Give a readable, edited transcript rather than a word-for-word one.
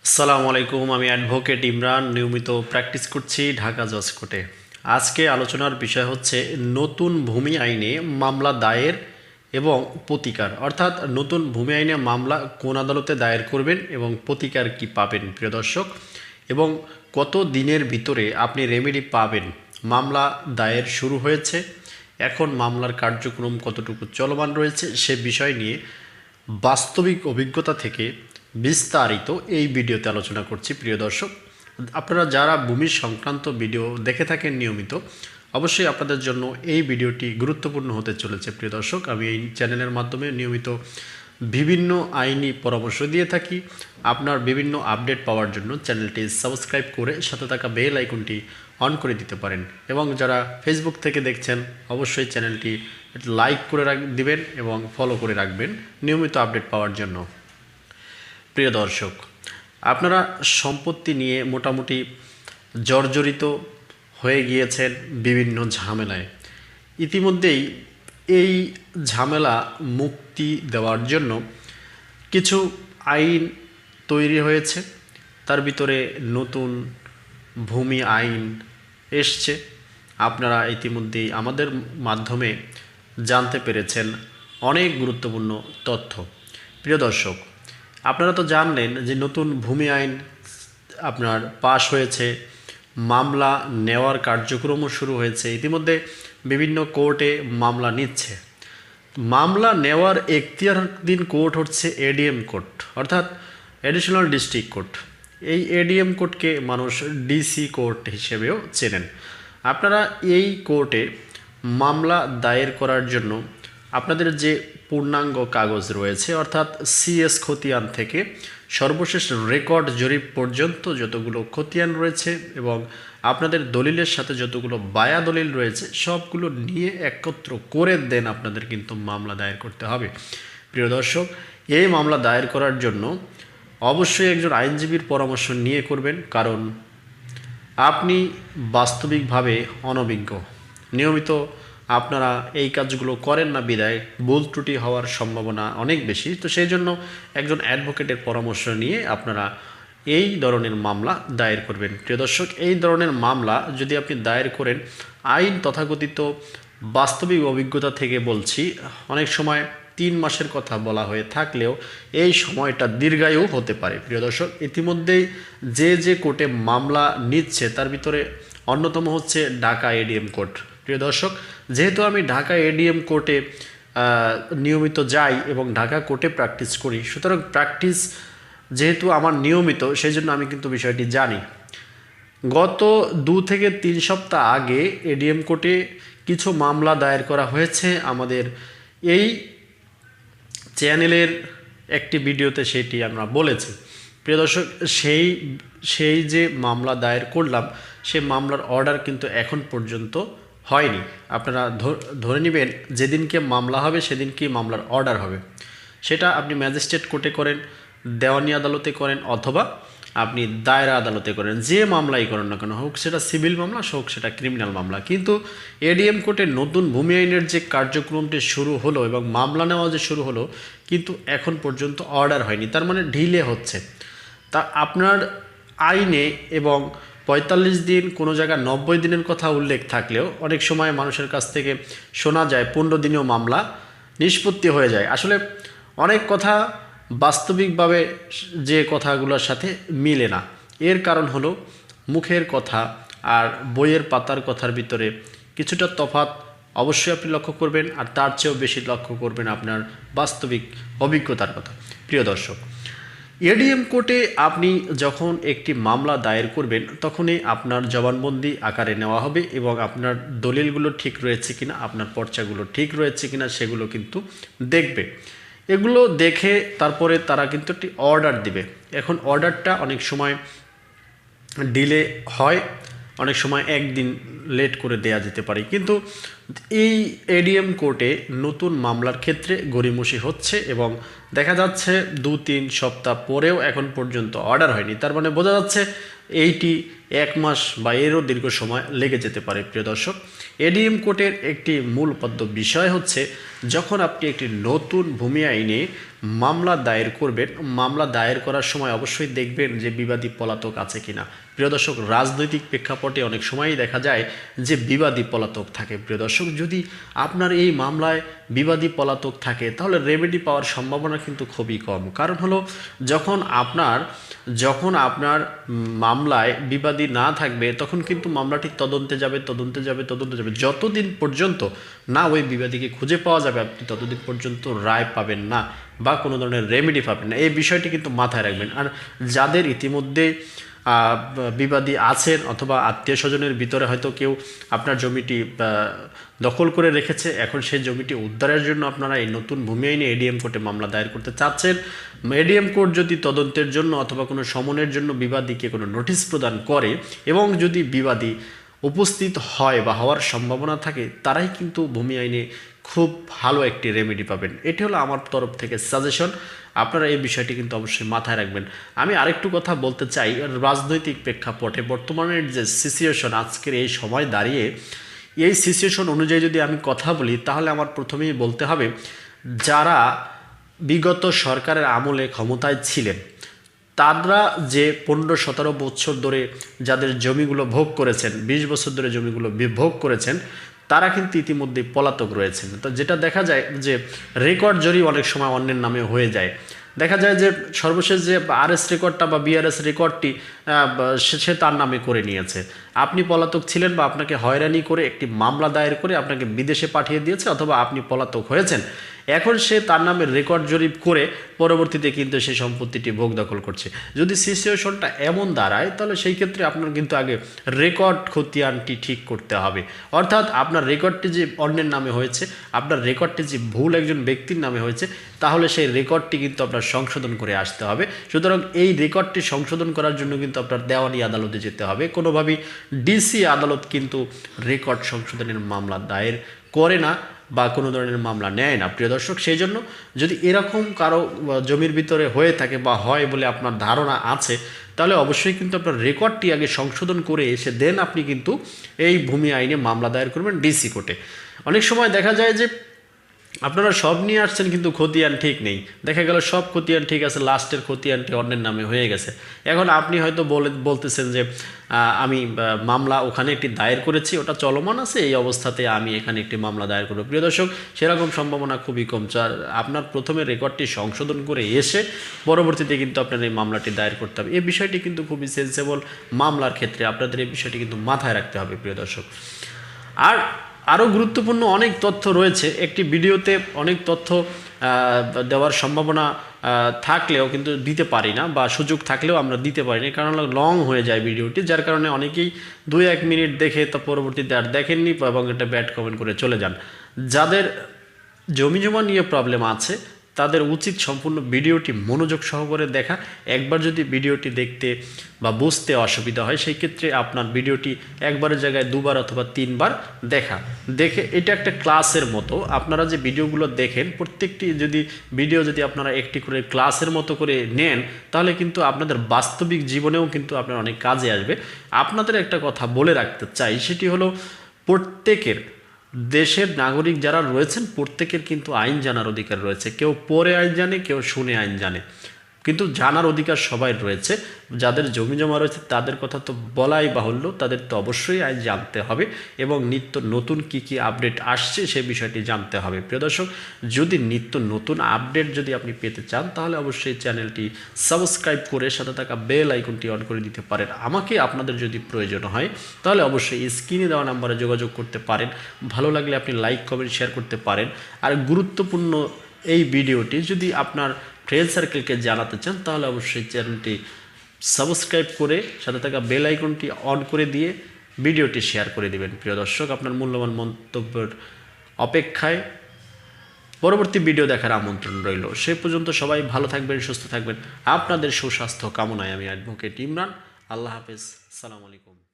আসসালামু আলাইকুম। আমি অ্যাডভোকেট ইমরান, নিয়মিত প্র্যাকটিস করছি ঢাকা জজ কোর্টে। আজকে আলোচনার বিষয় হচ্ছে নতুন ভূমি আইনে মামলা দায়ের এবং প্রতিকার, অর্থাৎ নতুন ভূমি আইনে মামলা কোন আদালতে দায়ের করবেন এবং প্রতিকার কি পাবেন প্রিয় দর্শক, এবং কত দিনের ভিতরে আপনি রেমেডি পাবেন। মামলা দায়ের শুরু হয়েছে, এখন মামলার কার্যক্রম কতটুকু চলমান রয়েছে সে বিষয় নিয়ে বাস্তবিক অভিজ্ঞতা থেকে বিস্তারিত এই ভিডিওতে আলোচনা করছি প্রিয় দর্শক। আপনারা যারা ভূমি সংক্রান্ত ভিডিও দেখে থাকেন নিয়মিত, অবশ্যই আপনাদের জন্য এই ভিডিওটি গুরুত্বপূর্ণ হতে চলেছে প্রিয় দর্শক। আমি এই চ্যানেলের মাধ্যমে নিয়মিত বিভিন্ন আইনি পরামর্শ দিয়ে থাকি। আপনার বিভিন্ন আপডেট পাওয়ার জন্য চ্যানেলটি সাবস্ক্রাইব করে সাথে থাকা বেল আইকনটি অন করে দিতে পারেন, এবং যারা ফেসবুক থেকে দেখছেন অবশ্যই চ্যানেলটি লাইক করে দিবেন এবং ফলো করে রাখবেন নিয়মিত আপডেট পাওয়ার জন্য। প্রিয় দর্শক, আপনারা সম্পত্তি নিয়ে মোটামুটি জর্জরিত হয়ে গিয়েছেন বিভিন্ন ঝামেলায়। ইতিমধ্যেই এই ঝামেলা মুক্তি দেওয়ার জন্য কিছু আইন তৈরি হয়েছে। তার ভিতরে নতুন ভূমি আইন এসছে। আপনারা ইতিমধ্যেই আমাদের মাধ্যমে জানতে পেরেছেন অনেক গুরুত্বপূর্ণ তথ্য। প্রিয় দর্শক, আপনারা তো জানলেন যে নতুন ভূমি আইন আপনার পাশ হয়েছে, মামলা নেওয়ার কার্যক্রমও শুরু হয়েছে। ইতিমধ্যে বিভিন্ন কোর্টে মামলা নিচ্ছে। মামলা নেওয়ার এখতিয়ারধীন কোর্ট হচ্ছে এডিএম কোর্ট, অর্থাৎ অ্যাডিশনাল ডিস্ট্রিক্ট কোর্ট। এই এডিএম কোর্টকে মানুষ ডিসি কোর্ট হিসেবেও চেনেন। আপনারা এই কোর্টে মামলা দায়ের করার জন্য আপনাদের যে পূর্ণাঙ্গ কাগজ রয়েছে, অর্থাৎ সিএস খতিয়ান থেকে সর্বশেষ রেকর্ড জরিপ পর্যন্ত যতগুলো খতিয়ান রয়েছে এবং আপনাদের দলিলের সাথে যতগুলো বায়া দলিল রয়েছে সবগুলো নিয়ে একত্র করে দেন আপনাদের কিন্তু মামলা দায়ের করতে হবে। প্রিয় দর্শক, এই মামলা দায়ের করার জন্য অবশ্যই একজন আইনজীবীর পরামর্শ নিয়ে করবেন, কারণ আপনি বাস্তবিকভাবে অনভিজ্ঞ। নিয়মিত আপনারা এই কাজগুলো করেন না বিদায় ভুল ত্রুটি হওয়ার সম্ভাবনা অনেক বেশি। তো সেই জন্য একজন অ্যাডভোকেটের পরামর্শ নিয়ে আপনারা এই ধরনের মামলা দায়ের করবেন। প্রিয় দর্শক, এই ধরনের মামলা যদি আপনি দায়ের করেন, আইন তথাকথিত বাস্তবিক অভিজ্ঞতা থেকে বলছি, অনেক সময় 3 মাসের কথা বলা হয়ে থাকলেও এই সময়টা দীর্ঘায়ু হতে পারে। প্রিয় দর্শক, ইতিমধ্যেই যে কোর্টে মামলা নিচ্ছে তার ভিতরে অন্যতম হচ্ছে ঢাকা এডিএম কোর্ট। প্রিয় দর্শক, যেহেতু আমি ঢাকা এডিএম কোর্টে নিয়মিত যাই এবং ঢাকা কোর্টে প্র্যাকটিস করি, সুতরাং প্র্যাকটিস যেহেতু আমার নিয়মিত, সেই জন্য আমি কিন্তু বিষয়টি জানি। গত 2 থেকে 3 সপ্তাহ আগে এডিএম কোর্টে কিছু মামলা দায়ের করা হয়েছে। আমাদের এই চ্যানেলের একটি ভিডিওতে সেটি আমরা বলেছি। প্রিয় দর্শক, সেই যে মামলা দায়ের করলাম সেই মামলার অর্ডার কিন্তু এখন পর্যন্ত হয়নি। আপনারা ধরে নেবেন যেদিনকে মামলা হবে সেদিনকেই মামলার অর্ডার হবে। সেটা আপনি ম্যাজিস্ট্রেট কোর্টে করেন, দেওয়ানি আদালতে করেন, অথবা আপনি দায়রা আদালতে করেন, যে মামলাই করেন না কেন, হোক সেটা সিভিল মামলা, হোক সেটা ক্রিমিনাল মামলা। কিন্তু এডিএম কোর্টে নতুন ভূমি আইনের যে কার্যক্রমটি শুরু হলো এবং মামলা নেওয়া যে শুরু হলো, কিন্তু এখন পর্যন্ত অর্ডার হয়নি, তার মানে ঢিলে হচ্ছে। তা আপনার আইনে এবং 45 দিন, কোনো জায়গায় 90 দিনের কথা উল্লেখ থাকলেও অনেক সময় মানুষের কাছ থেকে শোনা যায় 15 দিনেও মামলা নিষ্পত্তি হয়ে যায়। আসলে অনেক কথা বাস্তবিকভাবে যে কথাগুলোর সাথে মিলে না। এর কারণ হলো মুখের কথা আর বইয়ের পাতার কথার ভিতরে কিছুটা তফাৎ অবশ্যই আপনি লক্ষ্য করবেন, আর তার চেয়েও বেশি লক্ষ্য করবেন আপনার বাস্তবিক অভিজ্ঞতার কথা। প্রিয় দর্শক, এডিএম কোর্টে আপনি যখন একটি মামলা দায়ের করবেন তখনই আপনার জবানবন্দি আকারে নেওয়া হবে এবং আপনার দলিলগুলো ঠিক রয়েছে কিনা, আপনার পর্চাগুলো ঠিক রয়েছে কিনা সেগুলো কিন্তু দেখবে। এগুলো দেখে তারপরে তারা কিন্তু একটি অর্ডার দিবে। এখন অর্ডারটা অনেক সময় ডিলে হয়, অনেক সময় একদিন লেট করে দেয়া যেতে পারে। কিন্তু এই এডিএম কোর্টে নতুন মামলার ক্ষেত্রে গড়িমসি হচ্ছে এবং দেখা যাচ্ছে 2-3 সপ্তাহ পরেও এখন পর্যন্ত অর্ডার হয়নি। তার মানে বোঝা যাচ্ছে এইটি 1 মাস বা এরও দীর্ঘ সময় লেগে যেতে পারে। প্রিয় দর্শক, এডিএম কোর্টের একটি মূলপদ্য বিষয় হচ্ছে, যখন আপনি একটি নতুন ভূমি আইনে মামলা দায়ের করবেন, মামলা দায়ের করার সময় অবশ্যই দেখবেন যে বিবাদী পলাতক আছে কিনা। প্রিয় দর্শক, রাজনৈতিক প্রেক্ষাপটে অনেক সময়ই দেখা যায় যে বিবাদী পলাতক থাকে। প্রিয় দর্শক, যদি আপনার এই মামলায় বিবাদী পলাতক থাকে তাহলে রেমেডি পাওয়ার সম্ভাবনা কিন্তু খুবই কম। কারণ হলো, যখন আপনার মামলায় বিবাদী না থাকবে তখন কিন্তু মামলাটি তদন্তে যাবে, যতদিন পর্যন্ত না ওই বিবাদীকে খুঁজে পাওয়া যাবে আপনি ততদিন পর্যন্ত রায় পাবেন না বা কোনো ধরনের রেমেডি পাবেন না। এই বিষয়টি কিন্তু মাথায় রাখবেন। আর যাদের ইতিমধ্যে বিবাদী আছেন অথবা আত্মীয় স্বজনের ভিতরে হয়তো কেউ আপনার জমিটি দখল করে রেখেছে, এখন সেই জমিটি উদ্ধারের জন্য আপনারা এই নতুন ভূমি আইনে এডিএম কোর্টে মামলা দায়ের করতে চাচ্ছেন, এডিএম কোর্ট যদি তদন্তের জন্য অথবা কোনো সমনের জন্য বিবাদীকে কোনো নোটিশ প্রদান করে এবং যদি বিবাদী উপস্থিত হয় বা হওয়ার সম্ভাবনা থাকে, তারাই কিন্তু ভূমি আইনে খুব ভালো একটি রেমেডি পাবেন। এটি হলো আমার তরফ থেকে সাজেশন। আপনারা এই বিষয়টি কিন্তু অবশ্যই মাথায় রাখবেন। আমি আরেকটু কথা বলতে চাই, রাজনৈতিক প্রেক্ষাপটে বর্তমানের যে সিচুয়েশন, আজকের এই সময় দাঁড়িয়ে এই সিচুয়েশন অনুযায়ী যদি আমি কথা বলি তাহলে আমার প্রথমেই বলতে হবে, যারা বিগত সরকারের আমলে ক্ষমতায় ছিলেন তারা যে 15-17 বছর ধরে যাদের জমিগুলো ভোগ করেছেন, 20 বছর ধরে জমিগুলো ভোগ করেছেন, তারা কিন্তু ইতিমধ্যে পলাতক রয়েছেন। তো যেটা দেখা যায় যে রেকর্ড জরিপ অনেক সময় অন্যের নামে হয়ে যায়। দেখা যায় যে সর্বশেষ যে আরএস রেকর্ডটা বা বিআরএস রেকর্ডটি সে তার নামে করে নিয়েছে। আপনি পলাতক ছিলেন বা আপনাকে হয়রানি করে একটি মামলা দায়ের করে আপনাকে বিদেশে পাঠিয়ে দিয়েছে, অথবা আপনি পলাতক হয়েছেন, এখন সে তার নামে রেকর্ড জরিপ করে পরবর্তীতে কিন্তু সেই সম্পত্তিটি ভোগ দখল করছে। যদি সিচুয়েশনটা এমন দাঁড়ায় তাহলে সেই ক্ষেত্রে আপনার কিন্তু আগে রেকর্ড খতিয়ানটি ঠিক করতে হবে। অর্থাৎ আপনার রেকর্ডটি যে অন্যের নামে হয়েছে, আপনার রেকর্ডটি যে ভুল একজন ব্যক্তির নামে হয়েছে, তাহলে সেই রেকর্ডটি কিন্তু আপনার সংশোধন করে আসতে হবে। সুতরাং এই রেকর্ডটি সংশোধন করার জন্য কিন্তু আপনার দেওয়ানি আদালতে যেতে হবে। কোনোভাবেই ডিসি আদালত কিন্তু রেকর্ড সংশোধনের মামলা দায়ের করে না বা কোনো ধরনের মামলা নেয় না। প্রিয় দর্শক, সেই জন্য যদি এরকম কারো জমির ভিতরে হয়ে থাকে বা হয় বলে আপনার ধারণা আছে, তাহলে অবশ্যই কিন্তু আপনার রেকর্ডটি আগে সংশোধন করে এসে দেন আপনি কিন্তু এই ভূমি আইনে মামলা দায়ের করবেন ডিসি কোর্টে। অনেক সময় দেখা যায় যে আপনারা সব নিয়ে আসছেন কিন্তু খতিয়ান ঠিক নেই, দেখা গেল সব খতিয়ান ঠিক আছে, লাস্টের খতিয়ানটি অন্যের নামে হয়ে গেছে। এখন আপনি হয়তো বলতেছেন যে আমি মামলা ওখানে একটি দায়ের করেছি, ওটা চলমান আছে, এই অবস্থাতে আমি এখানে একটি মামলা দায়ের করব। প্রিয় দর্শক, সেরকম সম্ভাবনা খুবই কম। আপনার প্রথমে রেকর্ডটি সংশোধন করে এসে পরবর্তীতে কিন্তু আপনার এই মামলাটি দায়ের করতে হবে। এই বিষয়টি কিন্তু খুবই সেন্সেবল মামলার ক্ষেত্রে, আপনাদের এই বিষয়টি কিন্তু মাথায় রাখতে হবে প্রিয় দর্শক। আর আরও গুরুত্বপূর্ণ অনেক তথ্য রয়েছে, একটি ভিডিওতে অনেক তথ্য দেওয়ার সম্ভাবনা থাকলেও কিন্তু দিতে পারি না, বা সুযোগ থাকলেও আমরা দিতে পারি না, কারণ লং হয়ে যায় ভিডিওটি, যার কারণে অনেকেই 2-1 মিনিট দেখে তা পরবর্তীতে আর দেখেননি এবং এটা ব্যাড কমেন্ট করে চলে যান। যাদের জমি জমা নিয়ে প্রবলেম আছে তাদের উচিত সম্পূর্ণ ভিডিওটি মনোযোগ সহকারে দেখা। একবার যদি ভিডিওটি দেখতে বা বুঝতে অসুবিধা হয়, সেই ক্ষেত্রে আপনার ভিডিওটি একবারের জায়গায় 2বার অথবা 3বার দেখে এটা একটা ক্লাসের মতো। আপনারা যে ভিডিওগুলো দেখেন প্রত্যেকটি ভিডিও যদি আপনারা একটি করে ক্লাসের মতো করে নেন, তাহলে কিন্তু আপনাদের বাস্তবিক জীবনেও কিন্তু আপনার অনেক কাজে আসবে। আপনাদের একটা কথা বলে রাখতে চাই, সেটি হলো প্রত্যেকের দেশের নাগরিক যারা রয়েছেন প্রত্যেকের কিন্তু আইন জানার অধিকার রয়েছে। কেউ পড়ে আইন জানে, কেউ শুনে আইন জানে, কিন্তু জানার অধিকার সবাই রয়েছে। যাদের জমি জমা রয়েছে তাদের কথা তো বলাই বাহুল্য, তাদের তো অবশ্যই আইন জানতে হবে এবং নিত্য নতুন কি আপডেট আসছে সে বিষয়টি জানতে হবে। প্রিয় দর্শক, যদি নিত্য নতুন আপডেট যদি আপনি পেতে চান তাহলে অবশ্যই চ্যানেলটি সাবস্ক্রাইব করে সাথে থাকা বেল আইকনটি অন করে দিতে পারেন। আমাকে আপনাদের যদি প্রয়োজন হয় তাহলে অবশ্যই স্ক্রিনে দেওয়া নাম্বারে যোগাযোগ করতে পারেন। ভালো লাগলে আপনি লাইক কমেন্ট শেয়ার করতে পারেন। আর গুরুত্বপূর্ণ এই ভিডিওটি যদি আপনার ফ্রেন্ড সার্কেলকে জানাতে চান তাহলে অবশ্যই চ্যানেলটি সাবস্ক্রাইব করে সাথে থাকা বেল আইকনটি অন করে দিয়ে ভিডিওটি শেয়ার করে দেবেন। প্রিয় দর্শক, আপনার মূল্যবান মন্তব্যের অপেক্ষায় পরবর্তী ভিডিও দেখার আমন্ত্রণ রইল। সে পর্যন্ত সবাই ভালো থাকবেন, সুস্থ থাকবেন। আপনাদের সুস্বাস্থ্য কামনায় আমি অ্যাডভোকেট ইমরান। আল্লাহ হাফেজ, সালাম আলাইকুম।